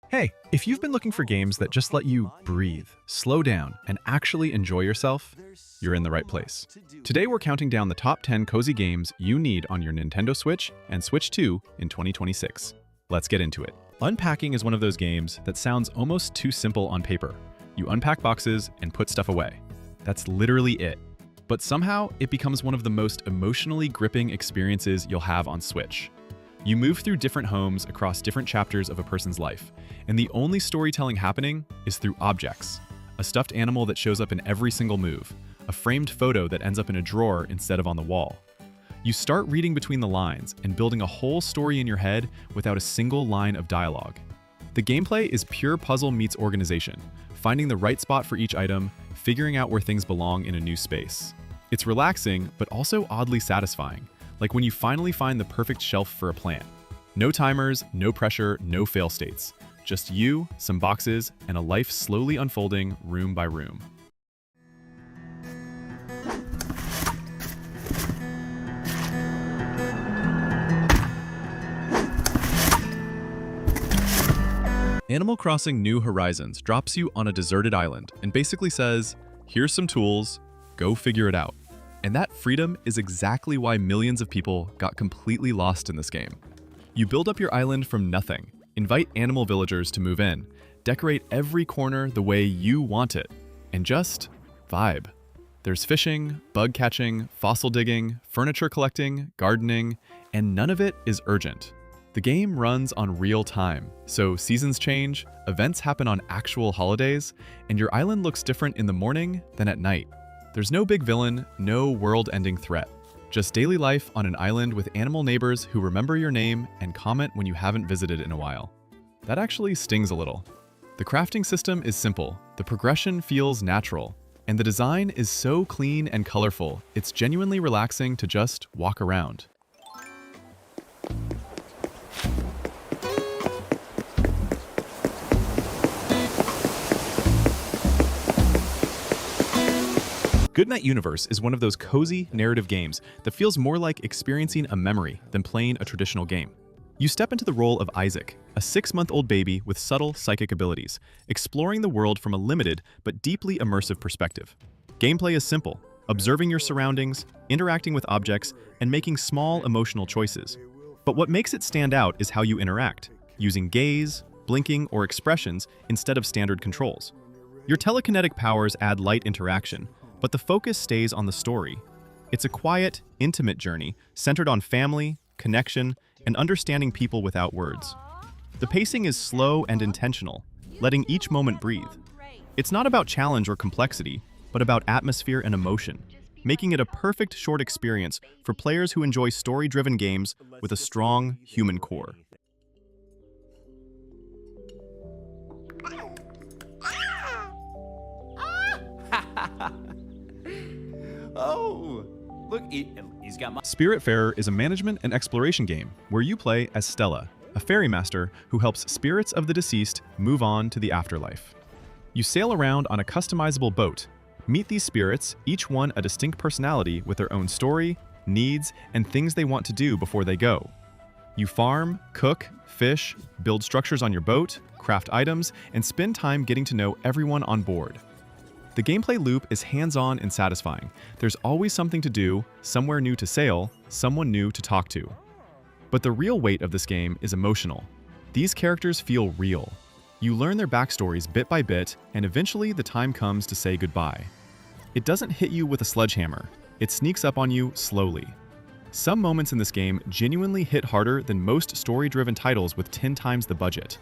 Hey, if you've been looking for games that just let you breathe, slow down, and actually enjoy yourself, you're in the right place. Today we're counting down the top 10 cozy games you need on your Nintendo Switch and Switch 2 in 2026. Let's get into it. Unpacking is one of those games that sounds almost too simple on paper. You unpack boxes and put stuff away. That's literally it. But somehow, it becomes one of the most emotionally gripping experiences you'll have on Switch. You move through different homes across different chapters of a person's life, and the only storytelling happening is through objects. A stuffed animal that shows up in every single move, a framed photo that ends up in a drawer instead of on the wall. You start reading between the lines and building a whole story in your head without a single line of dialogue. The gameplay is pure puzzle meets organization, finding the right spot for each item, figuring out where things belong in a new space. It's relaxing, but also oddly satisfying, like when you finally find the perfect shelf for a plant. No timers, no pressure, no fail states. Just you, some boxes, and a life slowly unfolding room by room. Animal Crossing New Horizons drops you on a deserted island and basically says, here's some tools, go figure it out. And that freedom is exactly why millions of people got completely lost in this game. You build up your island from nothing, invite animal villagers to move in, decorate every corner the way you want it, and just vibe. There's fishing, bug catching, fossil digging, furniture collecting, gardening, and none of it is urgent. The game runs on real time, so seasons change, events happen on actual holidays, and your island looks different in the morning than at night. There's no big villain, no world-ending threat. Just daily life on an island with animal neighbors who remember your name and comment when you haven't visited in a while. That actually stings a little. The crafting system is simple, the progression feels natural, and the design is so clean and colorful, it's genuinely relaxing to just walk around. Goodnight Universe is one of those cozy narrative games that feels more like experiencing a memory than playing a traditional game. You step into the role of Isaac, a 6-month-old baby with subtle psychic abilities, exploring the world from a limited but deeply immersive perspective. Gameplay is simple, observing your surroundings, interacting with objects, and making small emotional choices. But what makes it stand out is how you interact, using gaze, blinking, or expressions instead of standard controls. Your telekinetic powers add light interaction, but the focus stays on the story. It's a quiet, intimate journey centered on family, connection, and understanding people without words. The pacing is slow and intentional, letting each moment breathe. It's not about challenge or complexity, but about atmosphere and emotion, making it a perfect short experience for players who enjoy story-driven games with a strong human core. Oh, look, he's got my... Spiritfarer is a management and exploration game where you play as Stella, a fairy master who helps spirits of the deceased move on to the afterlife. You sail around on a customizable boat, meet these spirits, each one a distinct personality with their own story, needs, and things they want to do before they go. You farm, cook, fish, build structures on your boat, craft items, and spend time getting to know everyone on board. The gameplay loop is hands-on and satisfying. There's always something to do, somewhere new to sail, someone new to talk to. But the real weight of this game is emotional. These characters feel real. You learn their backstories bit by bit, and eventually the time comes to say goodbye. It doesn't hit you with a sledgehammer. It sneaks up on you slowly. Some moments in this game genuinely hit harder than most story-driven titles with 10 times the budget.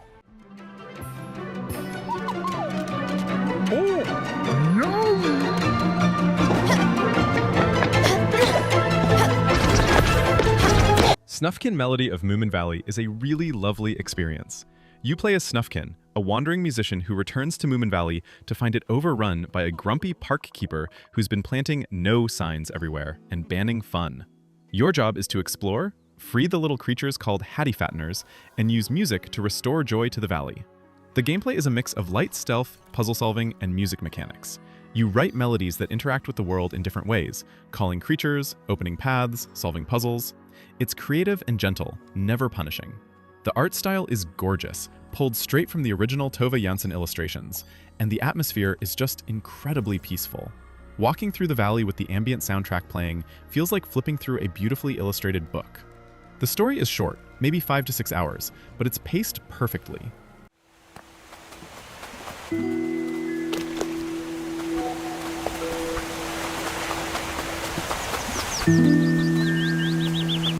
Snufkin Melody of Moominvalley is a really lovely experience. You play as Snufkin, a wandering musician who returns to Moominvalley to find it overrun by a grumpy park keeper who's been planting no signs everywhere and banning fun. Your job is to explore, free the little creatures called Hattie Fatteners, and use music to restore joy to the valley. The gameplay is a mix of light stealth, puzzle solving, and music mechanics. You write melodies that interact with the world in different ways, calling creatures, opening paths, solving puzzles. It's creative and gentle, never punishing. The art style is gorgeous, pulled straight from the original Tove Jansson illustrations, and the atmosphere is just incredibly peaceful. Walking through the valley with the ambient soundtrack playing feels like flipping through a beautifully illustrated book. The story is short, maybe 5 to 6 hours, but it's paced perfectly.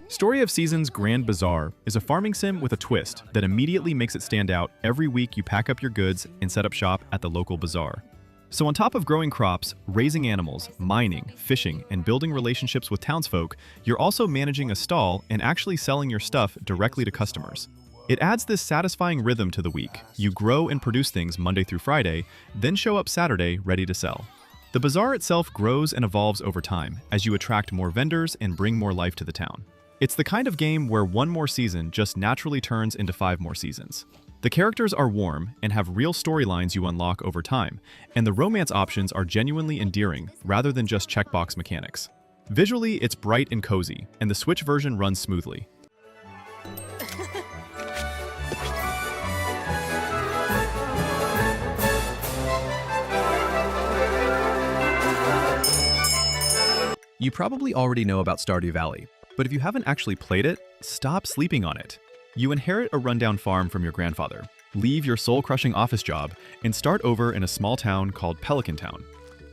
Story of Seasons Grand Bazaar is a farming sim with a twist that immediately makes it stand out every week you pack up your goods and set up shop at the local bazaar. So on top of growing crops, raising animals, mining, fishing, and building relationships with townsfolk, you're also managing a stall and actually selling your stuff directly to customers. It adds this satisfying rhythm to the week. You grow and produce things Monday through Friday, then show up Saturday ready to sell. The bazaar itself grows and evolves over time as you attract more vendors and bring more life to the town. It's the kind of game where one more season just naturally turns into 5 more seasons. The characters are warm and have real storylines you unlock over time, and the romance options are genuinely endearing rather than just checkbox mechanics. Visually, it's bright and cozy, and the Switch version runs smoothly. You probably already know about Stardew Valley, but if you haven't actually played it, stop sleeping on it. You inherit a rundown farm from your grandfather, leave your soul-crushing office job, and start over in a small town called Pelican Town.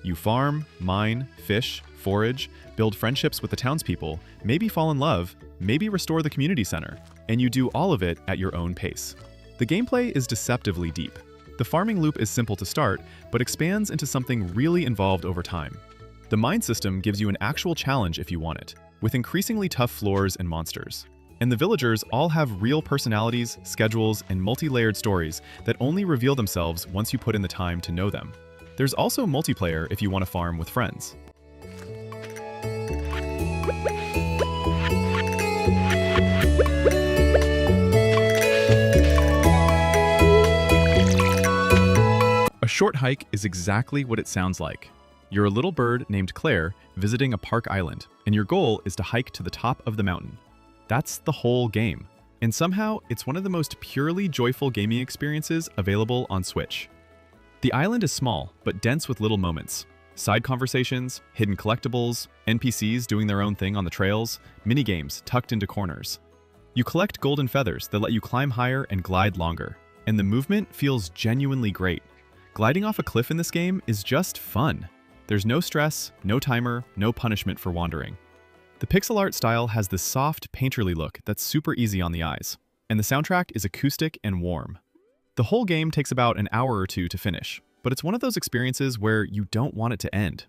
You farm, mine, fish, forage, build friendships with the townspeople, maybe fall in love, maybe restore the community center, and you do all of it at your own pace. The gameplay is deceptively deep. The farming loop is simple to start, but expands into something really involved over time. The mine system gives you an actual challenge if you want it, with increasingly tough floors and monsters. And the villagers all have real personalities, schedules, and multi-layered stories that only reveal themselves once you put in the time to know them. There's also multiplayer if you want to farm with friends. A short hike is exactly what it sounds like. You're a little bird named Claire visiting a park island, and your goal is to hike to the top of the mountain. That's the whole game. And somehow, it's one of the most purely joyful gaming experiences available on Switch. The island is small, but dense with little moments. Side conversations, hidden collectibles, NPCs doing their own thing on the trails, minigames tucked into corners. You collect golden feathers that let you climb higher and glide longer. And the movement feels genuinely great. Gliding off a cliff in this game is just fun. There's no stress, no timer, no punishment for wandering. The pixel art style has this soft, painterly look that's super easy on the eyes, and the soundtrack is acoustic and warm. The whole game takes about an hour or 2 to finish, but it's one of those experiences where you don't want it to end.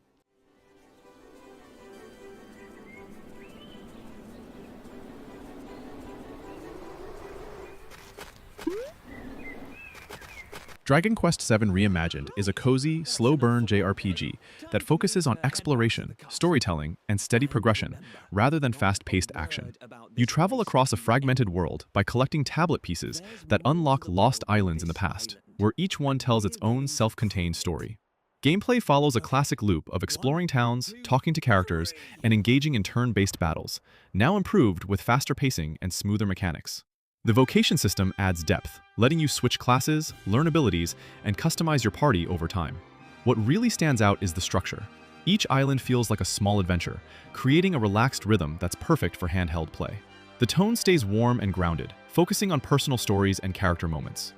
Dragon Quest VII Reimagined is a cozy, slow-burn JRPG that focuses on exploration, storytelling, and steady progression, rather than fast-paced action. You travel across a fragmented world by collecting tablet pieces that unlock lost islands in the past, where each one tells its own self-contained story. Gameplay follows a classic loop of exploring towns, talking to characters, and engaging in turn-based battles, now improved with faster pacing and smoother mechanics. The vocation system adds depth, letting you switch classes, learn abilities, and customize your party over time. What really stands out is the structure. Each island feels like a small adventure, creating a relaxed rhythm that's perfect for handheld play. The tone stays warm and grounded, focusing on personal stories and character moments.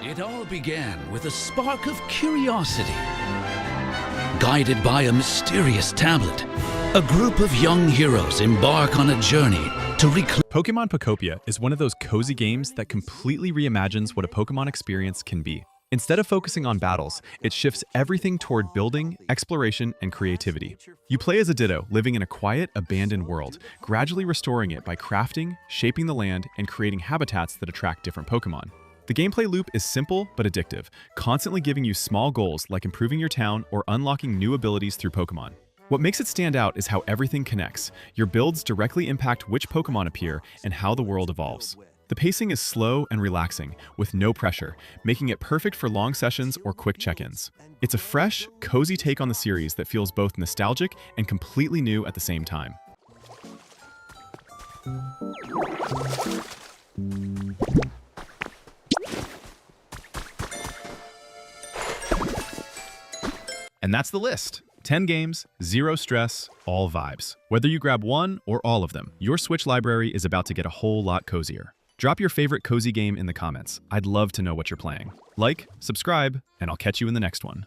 It all began with a spark of curiosity. Guided by a mysterious tablet, a group of young heroes embark on a journey to reclaim. Pokémon Pokopia is one of those cozy games that completely reimagines what a Pokémon experience can be. Instead of focusing on battles, it shifts everything toward building, exploration, and creativity. You play as a Ditto, living in a quiet, abandoned world, gradually restoring it by crafting, shaping the land, and creating habitats that attract different Pokémon. The gameplay loop is simple but addictive, constantly giving you small goals like improving your town or unlocking new abilities through Pokémon. What makes it stand out is how everything connects. Your builds directly impact which Pokémon appear and how the world evolves. The pacing is slow and relaxing, with no pressure, making it perfect for long sessions or quick check-ins. It's a fresh, cozy take on the series that feels both nostalgic and completely new at the same time. And that's the list. 10 games, 0 stress, all vibes. Whether you grab one or all of them, your Switch library is about to get a whole lot cozier. Drop your favorite cozy game in the comments. I'd love to know what you're playing. Like, subscribe, and I'll catch you in the next one.